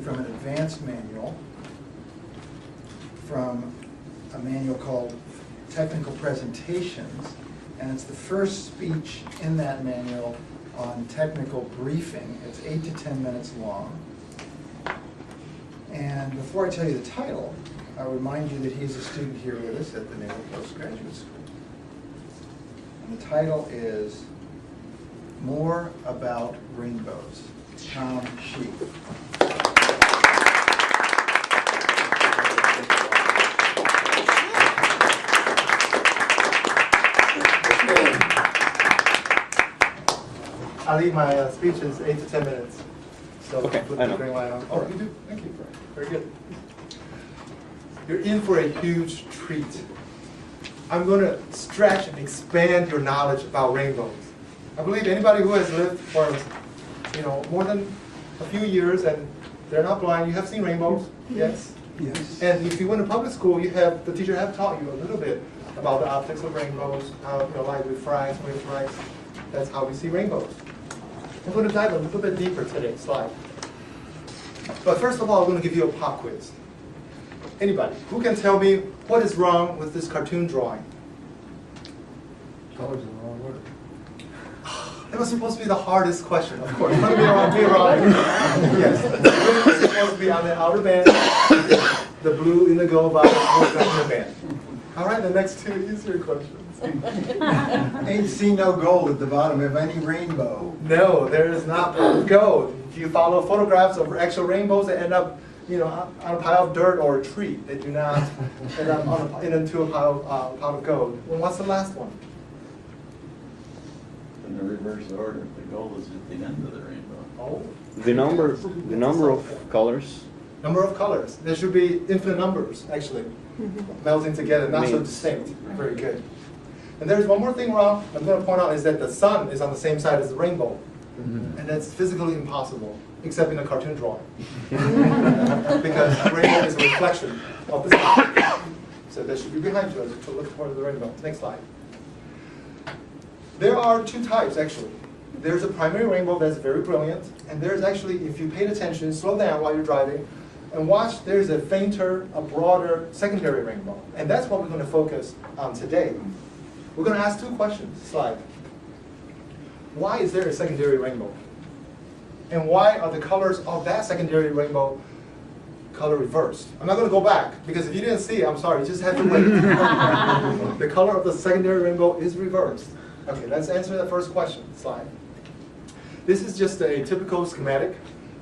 from an advanced manual, from a manual called Technical Presentations, and it's the first speech in that manual on technical briefing. It's 8 to 10 minutes long. And before I tell you the title, I'll remind you that he's a student here with us at the Naval Postgraduate School. And the title is More About Rainbows. Shih. I leave my speeches 8 to 10 minutes. So okay, put I the know. green light on. Oh, you do? Thank you. Very good. You're in for a huge treat. I'm going to stretch and expand your knowledge about rainbows. I believe anybody who has lived for more than a few years and they're not blind, you have seen rainbows? Yes? Yes. And if you went to public school, the teacher have taught you a little bit about the optics of rainbows, how light refracts, wave refracts. That's how we see rainbows. I'm going to dive a little bit deeper today, slide. But first of all, I'm going to give you a pop quiz. Anybody, who can tell me what is wrong with this cartoon drawing? Colors in the wrong order. That was supposed to be the hardest question, of course. Let me be wrong. Yes, the blue is supposed to be on the outer band. The blue in the go about the inner band. All right, the next two easier questions. Ain't seen no gold at the bottom of any rainbow. No, there is not gold. If you follow photographs of actual rainbows that end up, on a pile of dirt or a tree, they do not end up into a pile of gold. Well, what's the last one? In the reverse order, the gold is at the end of the rainbow. Oh. The number of colors. Number of colors. There should be infinite numbers, actually, melting together, not so distinct. Very good. And there's one more thing wrong I'm going to point out is that the sun is on the same side as the rainbow. And that's physically impossible, except in a cartoon drawing. Because the rainbow is a reflection of the sun. So that should be behind you as you look toward the rainbow. Next slide. There are two types, actually. There's a primary rainbow that's very brilliant, and there's actually, if you paid attention, slow down while you're driving, and watch, there's a fainter, a broader secondary rainbow. And that's what we're going to focus on today. We're going to ask two questions. Slide. Why is there a secondary rainbow? And why are the colors of that secondary rainbow color reversed? I'm not going to go back, because if you didn't see it, I'm sorry, you just have to wait. The color of the secondary rainbow is reversed. Okay, let's answer the first question. Slide. This is just a typical schematic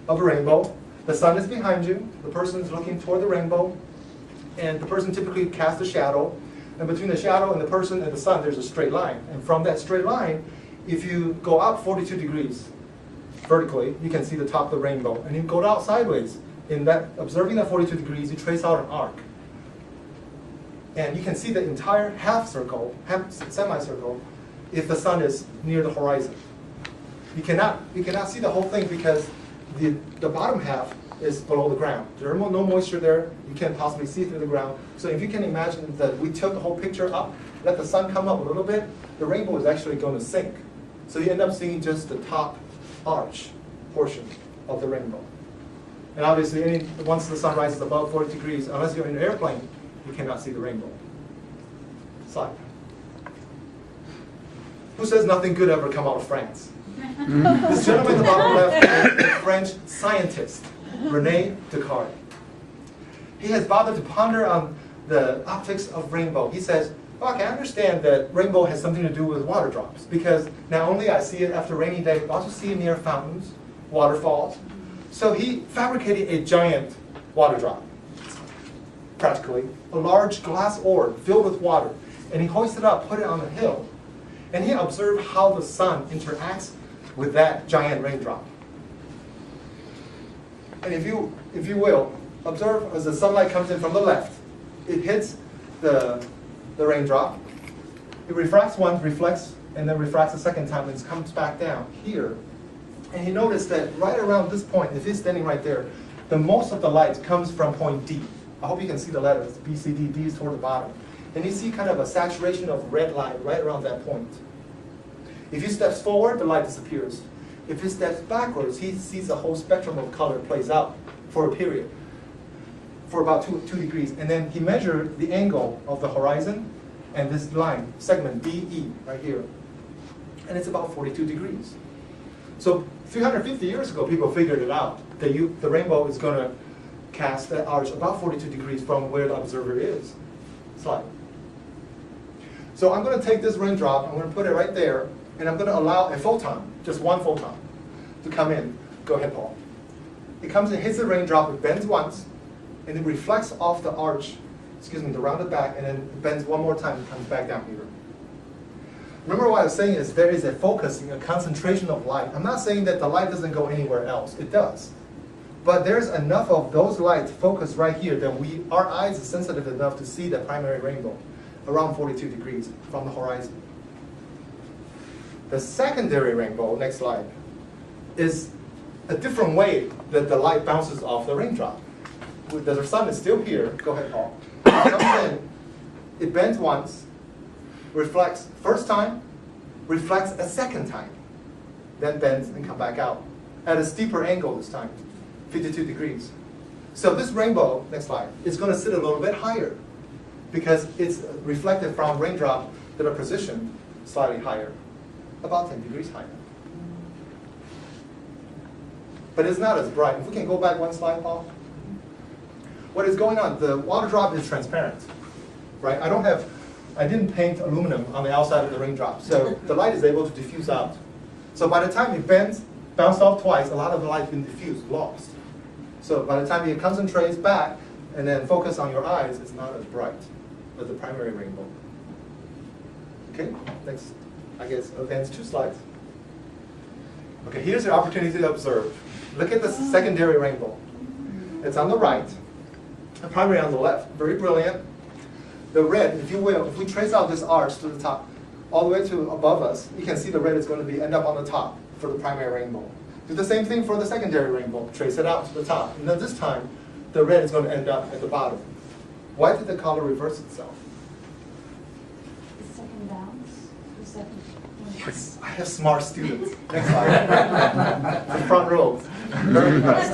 of a rainbow. The sun is behind you. The person is looking toward the rainbow. And the person typically casts a shadow. And between the shadow and the person and the sun, there's a straight line. And from that straight line, if you go up 42 degrees vertically, you can see the top of the rainbow. And you go out sideways. In that, observing that 42 degrees, you trace out an arc. And you can see the entire half circle, semicircle, if the sun is near the horizon. You cannot see the whole thing because the bottom half is below the ground. There's no moisture there. You can't possibly see through the ground. So if you can imagine that we tilt the whole picture up, let the sun come up a little bit, the rainbow is actually going to sink. So you end up seeing just the top arch portion of the rainbow. And obviously, once the sun rises above 40 degrees, unless you're in an airplane, you cannot see the rainbow. Slide. Who says nothing good ever come out of France? This gentleman at the bottom left is a French scientist, René Descartes. He has bothered to ponder on the optics of rainbow. He says, okay, I understand that rainbow has something to do with water drops, because not only I see it after a rainy day, but I also see it near fountains, waterfalls. So he fabricated a giant water drop, practically, a large glass orb filled with water, and he hoisted it up, put it on the hill, and he observed how the sun interacts with that giant raindrop. And if you will, observe as the sunlight comes in from the left, it hits the raindrop, it refracts once, reflects, and then refracts a second time, and comes back down here. And he noticed that right around this point, if he's standing right there, the most of the light comes from point D. I hope you can see the letters, B, C, D, D is toward the bottom. And you see kind of a saturation of red light right around that point. If he steps forward, the light disappears. If he steps backwards, he sees the whole spectrum of color plays out for a period, for about 2 degrees. And then he measured the angle of the horizon and this line, segment DE, right here. And it's about 42 degrees. So 350 years ago, people figured it out, that the rainbow is going to cast that arch about 42 degrees from where the observer is. Slide. So I'm going to take this raindrop, I'm going to put it right there, and I'm going to allow a photon, just one photon, to come in. Go ahead, Paul. It comes and hits the raindrop, it bends once, and it reflects off the arch, the rounded back, and then it bends one more time and comes back down here. Remember what I was saying is there is a focusing, a concentration of light. I'm not saying that the light doesn't go anywhere else. It does. But there's enough of those lights focused right here that our eyes are sensitive enough to see the primary rainbow around 42 degrees from the horizon. The secondary rainbow, next slide, is a different way that the light bounces off the raindrop. The sun is still here. Go ahead, Paul. It comes in, it bends once, reflects first time, reflects a second time, then bends and come back out at a steeper angle this time, 52 degrees. So this rainbow, next slide, is going to sit a little bit higher because it's reflected from raindrops that are positioned slightly higher, about 10 degrees higher. But it's not as bright. If we can go back one slide, Paul. What is going on? The water drop is transparent, right? I didn't paint aluminum on the outside of the raindrop, so the light is able to diffuse out. So by the time it bends, bounced off twice, a lot of the light has been diffused, lost. So by the time it concentrates back and then focus on your eyes, it's not as bright as the primary rainbow. Okay, next, I guess, advance 2 slides. Okay, here's the opportunity to observe. Look at the secondary rainbow. It's on the right, the primary on the left, very brilliant. The red, if you will, if we trace out this arch to the top, all the way to above us, you can see the red is going to end up on the top for the primary rainbow. Do the same thing for the secondary rainbow. Trace it out to the top. And then this time, the red is going to end up at the bottom. Why did the color reverse itself? The second bounce, the second. Yes, I have smart students. Next slide. The front row. Very impressed.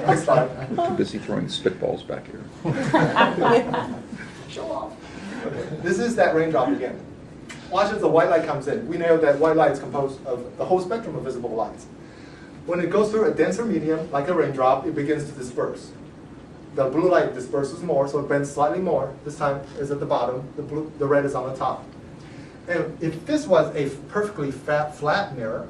Next slide. Too busy throwing spitballs back here. Show off. Okay. This is that raindrop again. Watch as the white light comes in. We know that white light is composed of the whole spectrum of visible lights. When it goes through a denser medium, like a raindrop, it begins to disperse. The blue light disperses more, so it bends slightly more. This time is at the bottom. The red is on the top. And if this was a perfectly flat mirror,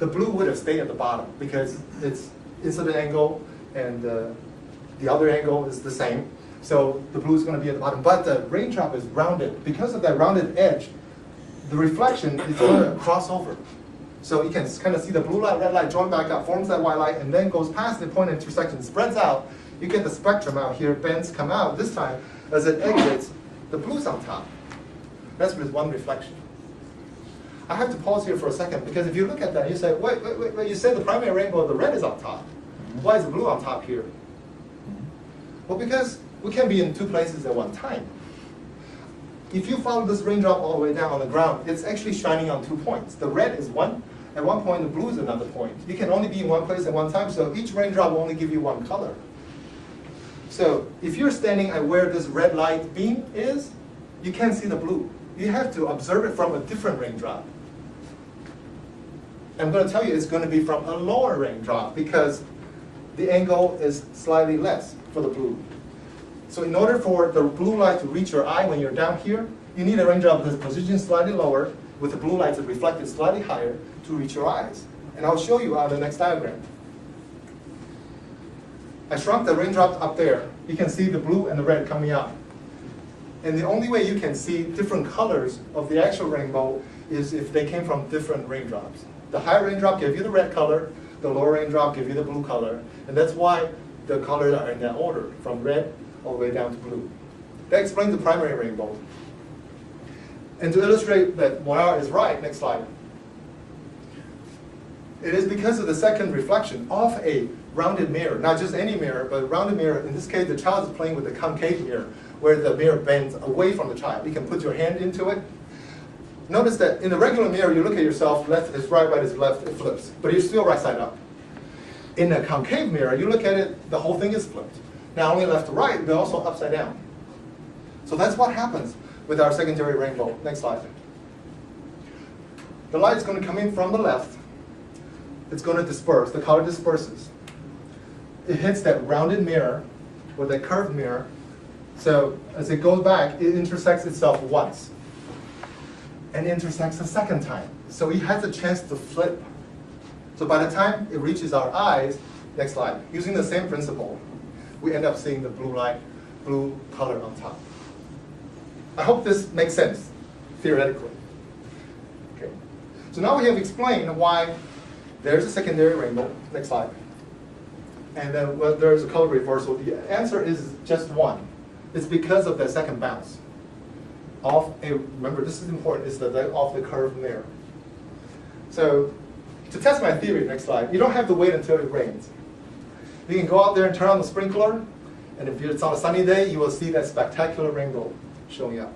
the blue would have stayed at the bottom because its incident angle and the other angle is the same. So the blue is going to be at the bottom. But the raindrop is rounded. Because of that rounded edge, the reflection is going to cross over. So you can kind of see the blue light, red light join back up, forms that white light, and then goes past the point of intersection, spreads out. You get the spectrum out here, bends come out. This time, as it exits, the blue's on top. That's with one reflection. I have to pause here for a second, because if you look at that, you say, wait, you said the primary rainbow, the red is on top. Why is the blue on top here? Well, because we can be in 2 places at one time. If you follow this raindrop all the way down on the ground, it's actually shining on 2 points. The red is one, at one point the blue is another point. You can only be in one place at one time, so each raindrop will only give you one color. So if you're standing at where this red light beam is, you can't see the blue. You have to observe it from a different raindrop. I'm going to tell you it's going to be from a lower raindrop because the angle is slightly less for the blue. So in order for the blue light to reach your eye when you're down here, you need a raindrop that's positioned slightly lower with the blue light that's reflected slightly higher to reach your eyes. And I'll show you on the next diagram. I shrunk the raindrops up there. You can see the blue and the red coming out. And the only way you can see different colors of the actual rainbow is if they came from different raindrops. The higher raindrop gives you the red color, the lower raindrop gives you the blue color, and that's why the colors are in that order, from red all the way down to blue. That explains the primary rainbow. And to illustrate that Moyar is right, next slide. It is because of the second reflection of a rounded mirror, not just any mirror, but a rounded mirror. In this case, the child is playing with a concave mirror, where the mirror bends away from the child. You can put your hand into it. Notice that in the regular mirror, you look at yourself, left is right, right is left, it flips. But you're still right side up. In a concave mirror, you look at it, the whole thing is flipped. Not only left to right, but also upside down. So that's what happens with our secondary rainbow. Next slide. The light is going to come in from the left. It's going to disperse. The color disperses. It hits that rounded mirror or that curved mirror. So as it goes back, it intersects itself once and intersects a second time. So it has a chance to flip. So by the time it reaches our eyes, next slide, using the same principle, we end up seeing the blue color on top. I hope this makes sense, theoretically. Okay. So now we have explained why there's a secondary rainbow. Next slide. And then well, there's a color reversal. The answer is just one. It's because of the second bounce. Remember, this is important, is off the curved mirror. So to test my theory, next slide, you don't have to wait until it rains. You can go out there and turn on the sprinkler, and if it's on a sunny day, you will see that spectacular rainbow showing up.